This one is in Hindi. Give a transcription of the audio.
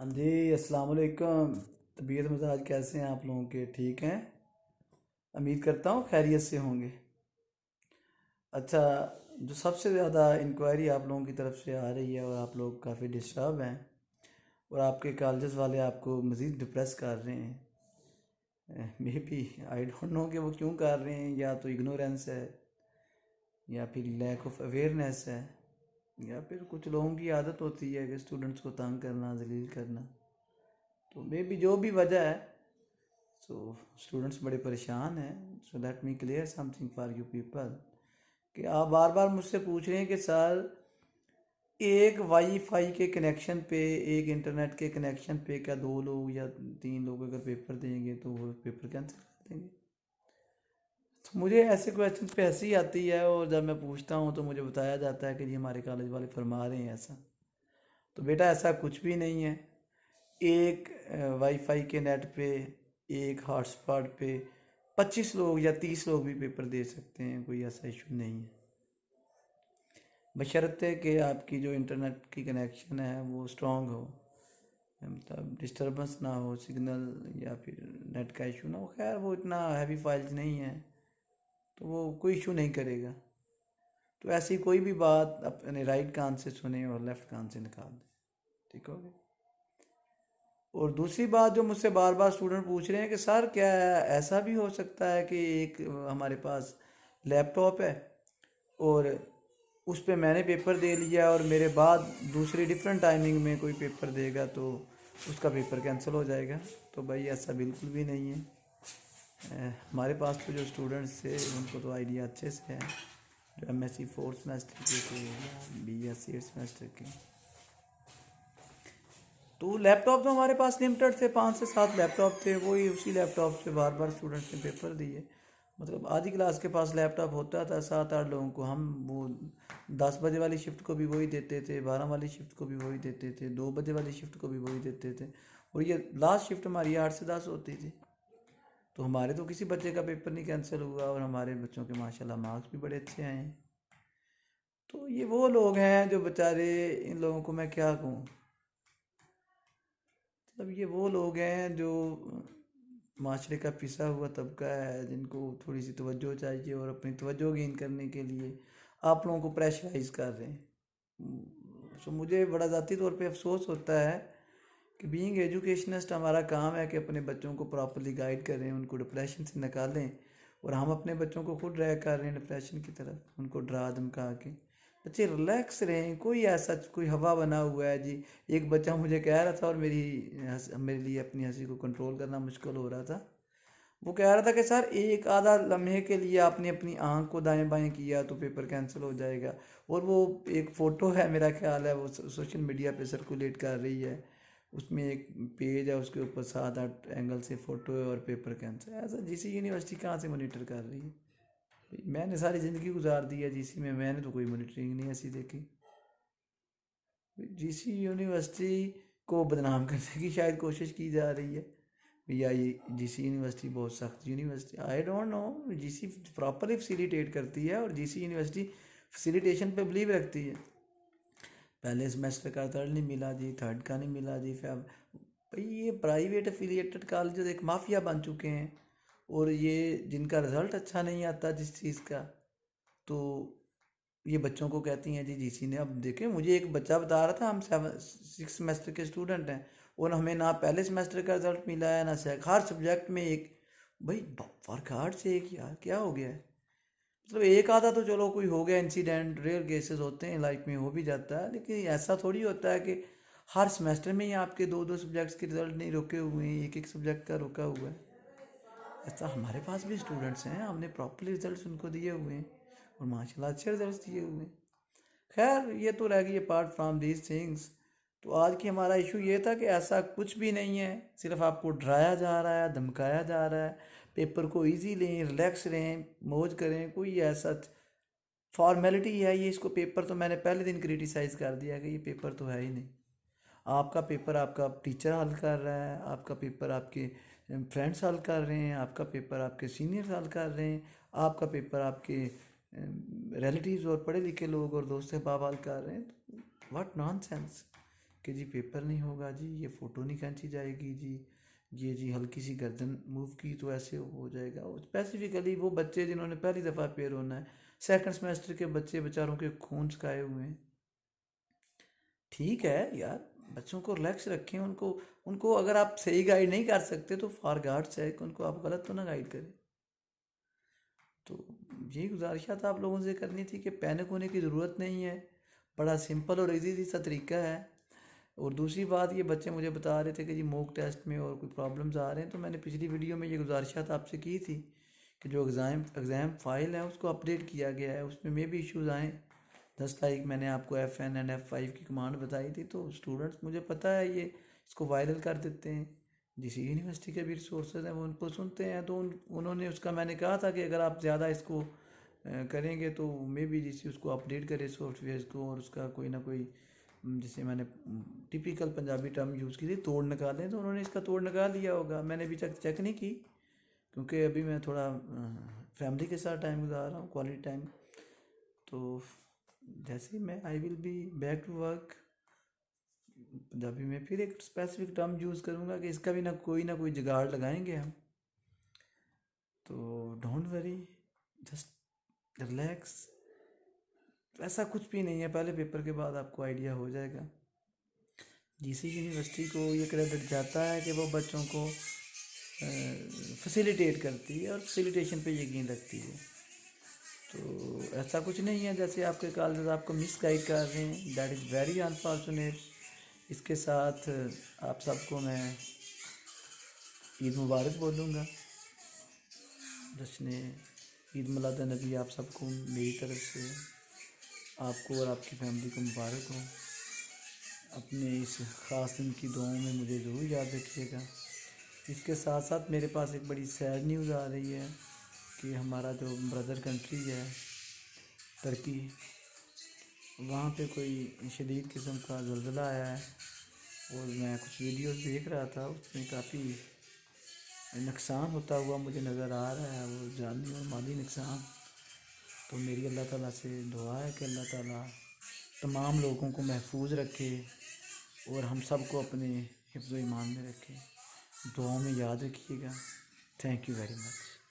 हाँ जी, अस्सलाम वालेकुम। तबीयत मिजाज कैसे हैं आप लोगों के? ठीक हैं? उम्मीद करता हूँ खैरियत से होंगे। अच्छा, जो सबसे ज़्यादा इंक्वायरी आप लोगों की तरफ से आ रही है और आप लोग काफ़ी डिस्टर्ब हैं और आपके कॉलेजेस वाले आपको मज़ीद डिप्रेस कर रहे हैं। Maybe I don't know कि वो क्यों कर रहे हैं, या तो इग्नोरेंस है या फिर लैक ऑफ अवेयरनेस है, या फिर कुछ लोगों की आदत होती है कि स्टूडेंट्स को तंग करना, जलील करना। तो मे बी जो भी वजह है, सो स्टूडेंट्स बड़े परेशान हैं। So let me clear something for you people कि आप बार बार मुझसे पूछ रहे हैं कि सर, एक वाईफाई के कनेक्शन पे, एक इंटरनेट के कनेक्शन पे क्या दो लोग या तीन लोग अगर पेपर देंगे तो वो पेपर कैंसिल कर देंगे? तो मुझे ऐसे क्वेश्चन पे हंसी आती है, और जब मैं पूछता हूँ तो मुझे बताया जाता है कि जी हमारे कॉलेज वाले फरमा रहे हैं ऐसा। तो बेटा ऐसा कुछ भी नहीं है। एक वाईफाई के नेट पे, एक हॉटस्पॉट पे 25 लोग या 30 लोग भी पेपर दे सकते हैं, कोई ऐसा इशू नहीं है। बशर्ते कि आपकी जो इंटरनेट की कनेक्शन है वो स्ट्रांग हो, मतलब डिस्टरबेंस ना हो, सिग्नल या फिर नेट का इशू ना हो। खैर वो इतना हैवी फाइल्स नहीं है तो वो कोई इशू नहीं करेगा। तो ऐसी कोई भी बात अपने राइट कान से सुने और लेफ्ट कान से निकाल दें, ठीक हो गया। और दूसरी बात जो मुझसे बार बार स्टूडेंट पूछ रहे हैं कि सर क्या ऐसा भी हो सकता है कि एक हमारे पास लैपटॉप है और उस पे मैंने पेपर दे लिया और मेरे बाद दूसरी डिफरेंट टाइमिंग में कोई पेपर देगा तो उसका पेपर कैंसिल हो जाएगा? तो भाई ऐसा बिल्कुल भी नहीं है। हमारे पास तो जो स्टूडेंट्स थे उनको तो आइडिया अच्छे से है, जो एमएससी फोर्थ सेमेस्टर के थे या बीएससी एट सेमेस्टर के। तो लैपटॉप तो हमारे पास लिमिटेड थे, 5 से 7 लैपटॉप थे, वही उसी लैपटॉप से बार बार स्टूडेंट्स ने पेपर दिए। मतलब आधी क्लास के पास लैपटॉप होता था, 7-8 लोगों को। हम वो 10 बजे वाली शिफ्ट को भी वही देते थे, 12 वाली शिफ्ट को भी वही देते थे, 2 बजे वाली शिफ्ट को भी वही देते थे, और ये लास्ट शिफ्ट हमारी 8 से 10 होती थी। तो हमारे तो किसी बच्चे का पेपर नहीं कैंसिल हुआ और हमारे बच्चों के माशाल्लाह मार्क्स भी बड़े अच्छे आए हैं। तो ये वो लोग हैं जो बेचारे, इन लोगों को मैं क्या कहूँ, मतलब ये वो लोग हैं जो माशरे का पिसा हुआ तबका है, जिनको थोड़ी सी तवज्जो चाहिए और अपनी तवज्जो गेन करने के लिए आप लोगों को प्रेशराइज कर रहे हैं। सो मुझे बड़ा ज़ाती तौर पे अफसोस होता है कि बीइंग एजुकेशनिस्ट हमारा काम है कि अपने बच्चों को प्रॉपरली गाइड करें, उनको डिप्रेशन से निकालें, और हम अपने बच्चों को खुद ड्रैग कर रहे हैं डिप्रेशन की तरफ, उनको डरा धमका के। बच्चे रिलैक्स रहें, कोई ऐसा कोई हवा बना हुआ है जी। एक बच्चा मुझे कह रहा था, और मेरे लिए अपनी हंसी को कंट्रोल करना मुश्किल हो रहा था। वो कह रहा था कि सर, एक आधा लम्हे के लिए आपने अपनी आंख को दाएं बाएं किया तो पेपर कैंसिल हो जाएगा। और वो एक फ़ोटो है, मेरा ख्याल है वो सोशल मीडिया पे सर्कुलेट कर रही है। उसमें एक पेज है, उसके ऊपर 7-8 एंगल से फ़ोटो है और पेपर कैंसिल। ऐसा जीसी यूनिवर्सिटी कहाँ से मॉनिटर कर रही है? मैंने सारी ज़िंदगी गुजार दी है जीसी में, मैंने तो कोई मॉनिटरिंग नहीं ऐसी देखी। जीसी यूनिवर्सिटी को बदनाम करने की शायद कोशिश की जा रही है, या ये जीसी यूनिवर्सिटी बहुत सख्त university, I don't no. GC properly facilitate करती है और जीसी यूनिवर्सिटी फैसिलिटेशन पे बिलीव रखती है। पहले सेमेस्टर का थर्ड नहीं मिला जी, थर्ड का नहीं मिला जी, फिर भाई ये प्राइवेट एफिलिएटेड कॉलेज एक माफिया बन चुके हैं। और ये जिनका रिजल्ट अच्छा नहीं आता जिस चीज़ का, तो ये बच्चों को कहती हैं जी जीसी ने। अब देखें, मुझे एक बच्चा बता रहा था, हम 6 सेमेस्टर के स्टूडेंट हैं और हमें ना पहले सेमेस्टर का रिजल्ट मिला है ना हर सब्जेक्ट में एक। भाई फर्क हार्ड से एक, यार क्या हो गया है? मतलब एक आधा तो चलो कोई हो गया इंसिडेंट, रेयर केसेस होते हैं लाइफ में, हो भी जाता है, लेकिन ऐसा थोड़ी होता है कि हर सेमेस्टर में ही आपके 2-2 सब्जेक्ट्स के रिजल्ट नहीं रुके हुए हैं, एक एक सब्जेक्ट का रुका हुआ है। ऐसा हमारे पास भी स्टूडेंट्स हैं, हमने प्रॉपरली रिजल्ट्स उनको दिए हुए हैं और माशाल्लाह अच्छे रिजल्ट्स दिए हुए हैं। खैर ये तो रह गई अपार्ट फ्रॉम दीज थिंग्स। तो आज की हमारा इशू ये था कि ऐसा कुछ भी नहीं है, सिर्फ आपको डराया जा रहा है, धमकाया जा रहा है। पेपर को इजी लें, रिलैक्स रहें, मौज करें, कोई ऐसा फॉर्मेलिटी है ये। इसको पेपर तो मैंने पहले दिन क्रिटिसाइज़ कर दिया कि ये पेपर तो है ही नहीं। आपका पेपर आपका टीचर हल कर रहा है, आपका पेपर आपके फ्रेंड्स हल कर रहे हैं, आपका पेपर आपके सीनियर्स हल कर रहे हैं, आपका पेपर आपके रिलेटिव्स और पढ़े लिखे लोग और दोस्त अहबाब हल कर रहे हैं। What nonsense! कि जी पेपर नहीं होगा जी, ये फ़ोटो नहीं खींची जाएगी जी, ये जी हल्की सी गर्दन मूव की तो ऐसे हो जाएगा। और स्पेसिफिकली वो बच्चे जिन्होंने पहली दफ़ा पेपर होना है, सेकंड सेमेस्टर के बच्चे बेचारों के खून चुकाए हुए हैं। ठीक है यार, बच्चों को रिलैक्स रखें, उनको उनको अगर आप सही गाइड नहीं कर सकते तो फॉर गॉड सेक उनको आप गलत तो ना गाइड करें। तो यही गुजारिशात आप लोगों से करनी थी कि पैनिक होने की ज़रूरत नहीं है, बड़ा सिंपल और इजी सा तरीका है। और दूसरी बात, ये बच्चे मुझे बता रहे थे कि जी मॉक टेस्ट में और कोई प्रॉब्लम्स आ रहे हैं, तो मैंने पिछली वीडियो में ये गुजारिशात आपसे की थी कि जो एग्ज़ाम फाइल है उसको अपडेट किया गया है, उसमें भी इश्यूज़ आए। जस्ट लाइक मैंने आपको FN एंड F5 की कमांड बताई थी, तो स्टूडेंट्स मुझे पता है ये इसको वायरल कर देते हैं। जिस यूनिवर्सिटी के भी रिसोर्सेज हैं वो उनको सुनते हैं, तो उन्होंने उसका मैंने कहा था कि अगर आप ज़्यादा इसको करेंगे तो मे बी जिससे उसको अपडेट करें सॉफ्टवेयर को, और उसका कोई ना कोई जिसे मैंने टिपिकल पंजाबी टर्म यूज़ की थी तोड़ निकालें, तो उन्होंने इसका तोड़ निकाल लिया होगा। मैंने अभी तक चेक नहीं की क्योंकि अभी मैं थोड़ा फैमिली के साथ टाइम गुजार रहा हूँ, क्वालिटी टाइम। तो जैसे ही मैं I will be back to work, Punjabi में फिर एक स्पेसिफिक टर्म यूज़ करूँगा कि इसका भी ना कोई जुगाड़ लगाएंगे हम। तो डोंट वरी, जस्ट रिलैक्स, ऐसा कुछ भी नहीं है, पहले पेपर के बाद आपको आइडिया हो जाएगा। जीसी यूनिवर्सिटी को ये क्रेडिट जाता है कि वो बच्चों को फैसिलिटेट करती है और फैसिलिटेशन पे यकीन रखती है। तो ऐसा कुछ नहीं है जैसे आपके कॉलेज आपको मिस गाइड कर रहे हैं, दैट इज़ वेरी अनफॉर्चुनेट। इसके साथ आप सबको मैं ईद मुबारक बोलूँगा, जश्न ईद मिलाद नबी आप सबको मेरी तरफ से, आपको और आपकी फैमिली को मुबारक हो। अपने इस ख़ास दिन की दुआओं में मुझे ज़रूर याद रखिएगा। इसके साथ साथ मेरे पास एक बड़ी सैड न्यूज़ आ रही है कि हमारा जो ब्रदर कंट्री है तुर्की, वहाँ पे कोई शदीद किस्म का ज़लज़ला आया है, और मैं कुछ वीडियोस देख रहा था, उसमें काफ़ी नुकसान होता हुआ मुझे नज़र आ रहा है, वो जानी और माली नुकसान। तो मेरी अल्लाह ताला से दुआ है कि अल्लाह ताला तमाम लोगों को महफूज रखे और हम सब को अपने हिफ्ज़ ईमान में रखे। दुआओं में याद रखिएगा। Thank you very much.